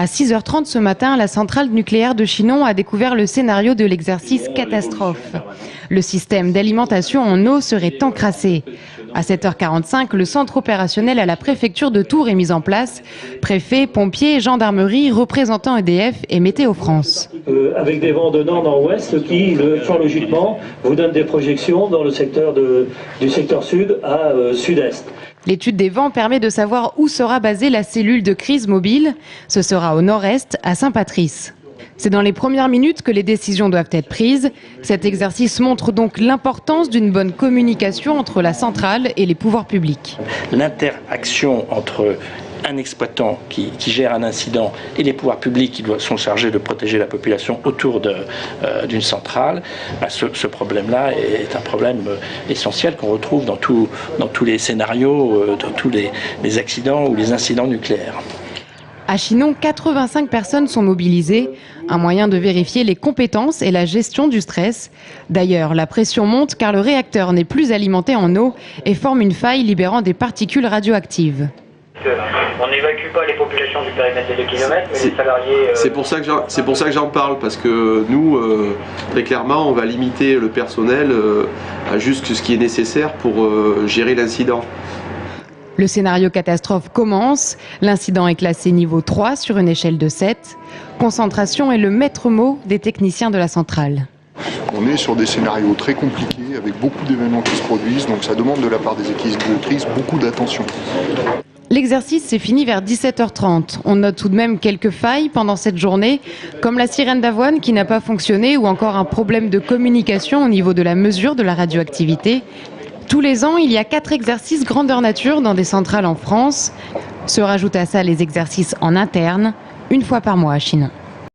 À 6h30 ce matin, la centrale nucléaire de Chinon a découvert le scénario de l'exercice catastrophe. Le système d'alimentation en eau serait encrassé. À 7h45, le centre opérationnel à la préfecture de Tours est mis en place. Préfet, pompiers, gendarmerie, représentants EDF et Météo France. Avec des vents de nord-nord-ouest qui, fort logiquement, vous donnent des projections dans le secteur du secteur sud à sud-est. L'étude des vents permet de savoir où sera basée la cellule de crise mobile. Ce sera au nord-est, à Saint-Patrice. C'est dans les premières minutes que les décisions doivent être prises. Cet exercice montre donc l'importance d'une bonne communication entre la centrale et les pouvoirs publics. L'interaction entre un exploitant qui gère un incident et les pouvoirs publics qui sont chargés de protéger la population autour d'une centrale, ce problème-là est un problème essentiel qu'on retrouve dans tous les scénarios, dans tous les accidents ou les incidents nucléaires. À Chinon, 85 personnes sont mobilisées, un moyen de vérifier les compétences et la gestion du stress. D'ailleurs, la pression monte car le réacteur n'est plus alimenté en eau et forme une faille libérant des particules radioactives. On n'évacue pas les populations du périmètre des 2 km, mais les salariés... C'est pour ça que j'en parle, parce que nous, très clairement, on va limiter le personnel à juste ce qui est nécessaire pour gérer l'incident. Le scénario catastrophe commence. L'incident est classé niveau 3 sur une échelle de 7. Concentration est le maître mot des techniciens de la centrale. On est sur des scénarios très compliqués, avec beaucoup d'événements qui se produisent, donc ça demande de la part des équipes de crise beaucoup d'attention. L'exercice s'est fini vers 17h30. On note tout de même quelques failles pendant cette journée, comme la sirène d'avoine qui n'a pas fonctionné ou encore un problème de communication au niveau de la mesure de la radioactivité. Tous les ans, il y a 4 exercices grandeur nature dans des centrales en France. Se rajoutent à ça les exercices en interne, une fois par mois à Chinon.